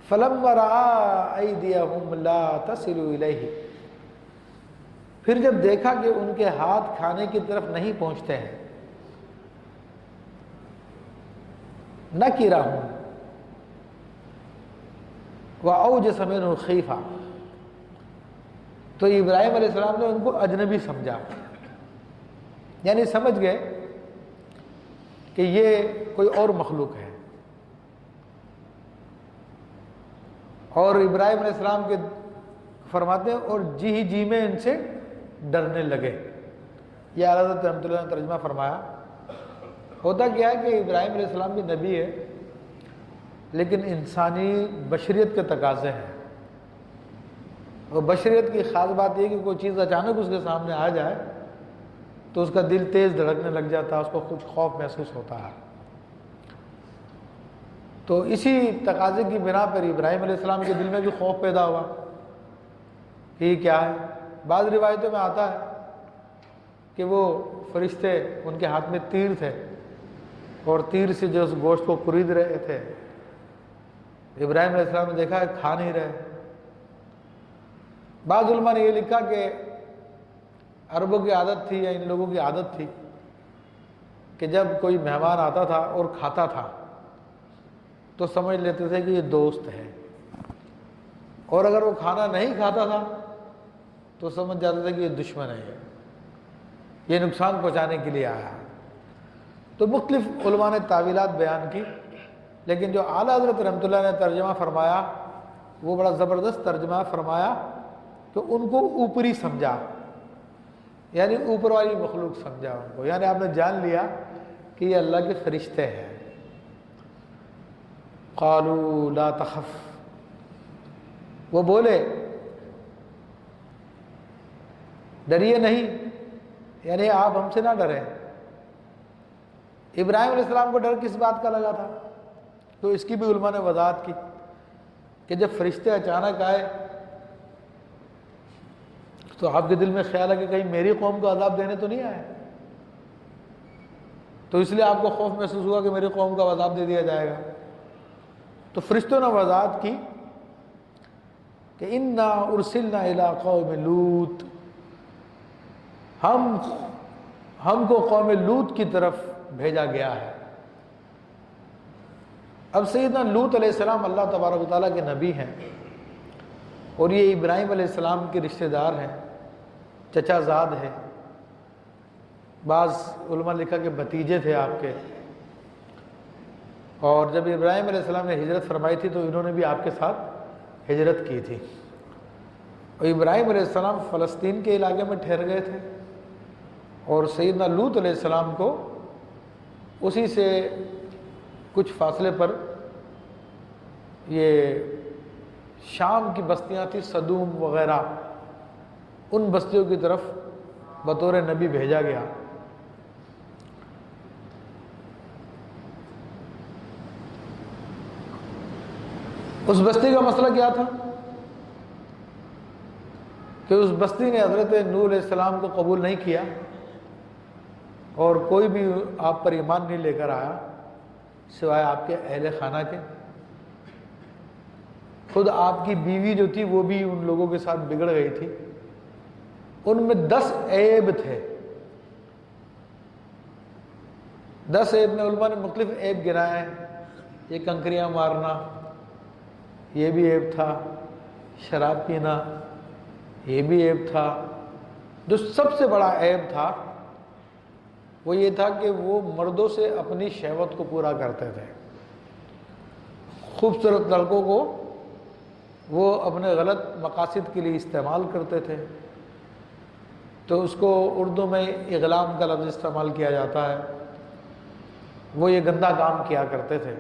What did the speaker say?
فَلَمَّا رَأَىٰ أَيْدِيَهُمْ لَا تَصِلُ إِلَيْهِ، پھر جب دیکھا کہ ان کے ہاتھ کھانے کی طرف نہیں پہنچتے ہیں، نَكِرَهُمْ وَأَوْجَسَ مِنْهُ الْخِيفَةَ، تو ابراہیم علیہ السلام نے ان کو اجنبی سمجھا، یعنی سمجھ گئے کہ یہ کوئی اور مخلوق ہے، اور ابراہیم علیہ السلام کے فرماتے ہیں اور جی میں ان سے ڈرنے لگے۔ یہ اعلیٰ حضرت رحمۃ اللہ نے ترجمہ فرمایا۔ ہوتا کیا ہے کہ ابراہیم علیہ السلام بھی نبی ہے، لیکن انسانی بشریت کے تقاضے ہیں، اور بشریت کی خاص بات یہ کہ کوئی چیز اچانک اس کے سامنے آ جائے تو اس کا دل تیز دھڑکنے لگ جاتا ہے، اس کو کچھ خوف محسوس ہوتا ہے۔ تو اسی تقاضے کی بنا پر ابراہیم علیہ السلام کے دل میں بھی خوف پیدا ہوا کہ یہ کیا ہے۔ بعض روایتوں میں آتا ہے کہ وہ فرشتے ان کے ہاتھ میں تیر تھے، اور تیر سے جو اس گوشت کو قرید رہے تھے، ابراہیم علیہ السلام نے دیکھا کہ کھا نہیں رہے۔ بعض علماء نے یہ لکھا کہ عربوں کی عادت تھی یا ان لوگوں کی عادت تھی کہ جب کوئی مہمان آتا تھا اور کھاتا تھا تو سمجھ لیتے تھے کہ یہ دوست ہے، اور اگر وہ کھانا نہیں کھاتا تھا تو سمجھ جاتے تھے کہ یہ دشمن ہے، یہ نقصان پہنچانے کے لیے آیا۔ تو مختلف علماء نے تعویلات بیان کی، لیکن جو اعلیٰ حضرت رحمۃ اللہ نے ترجمہ فرمایا وہ بڑا زبردست ترجمہ فرمایا کہ ان کو اوپری سمجھا، یعنی اوپر والی مخلوق سمجھا ان کو، یعنی آپ نے جان لیا کہ یہ اللہ کے فرشتے ہیں۔ قالوا لا تخف، وہ بولے ڈریے نہیں، یعنی آپ ہم سے نہ ڈریں۔ ابراہیم علیہ السلام کو ڈر کس بات کا لگا تھا؟ تو اس کی بھی علماء نے وضاحت کی کہ جب فرشتے اچانک آئے تو آپ کے دل میں خیال ہے کہ کہیں میری قوم کو عذاب دینے تو نہیں آئے، تو اس لیے آپ کو خوف محسوس ہوا کہ میری قوم کا عذاب دے دیا جائے گا۔ تو فرشتوں نے وضاحت کی کہ انا ارسلنا الی قوم لوط، ہم کو قوم لوط کی طرف بھیجا گیا ہے۔ اب سیدنا لوط علیہ السلام اللہ تبارک و تعالیٰ کے نبی ہیں، اور یہ ابراہیم علیہ السلام کے رشتہ دار ہیں، چچا زاد ہیں، بعض علماء نے لکھا کہ بھتیجے تھے آپ کے، اور جب ابراہیم علیہ السلام نے ہجرت فرمائی تھی تو انہوں نے بھی آپ کے ساتھ ہجرت کی تھی، اور ابراہیم علیہ السلام فلسطین کے علاقے میں ٹھہر گئے تھے، اور سیدنا لوط علیہ السلام کو اسی سے کچھ فاصلے پر یہ شام کی بستیاں تھیں، صدوم وغیرہ، ان بستیوں کی طرف بطور نبی بھیجا گیا۔ اس بستی کا مسئلہ کیا تھا کہ اس بستی نے حضرت نوح علیہ السلام کو قبول نہیں کیا، اور کوئی بھی آپ پر ایمان نہیں لے کر آیا سوائے آپ کے اہل خانہ کے۔ خود آپ کی بیوی جو تھی وہ بھی ان لوگوں کے ساتھ بگڑ گئی تھی، ان میں 10 عیب تھے۔ 10 عیب میں علماء نے مختلف عیب گنائے ہیں، یہ کنکریاں مارنا یہ بھی عیب تھا، شراب پینا یہ بھی عیب تھا، جو سب سے بڑا عیب تھا وہ یہ تھا کہ وہ مردوں سے اپنی شہوت کو پورا کرتے تھے۔ خوبصورت لڑکوں کو وہ اپنے غلط مقاصد کے لیے استعمال کرتے تھے، تو اس کو اردو میں اغلام کا لفظ استعمال کیا جاتا ہے، وہ یہ گندا کام کیا کرتے تھے۔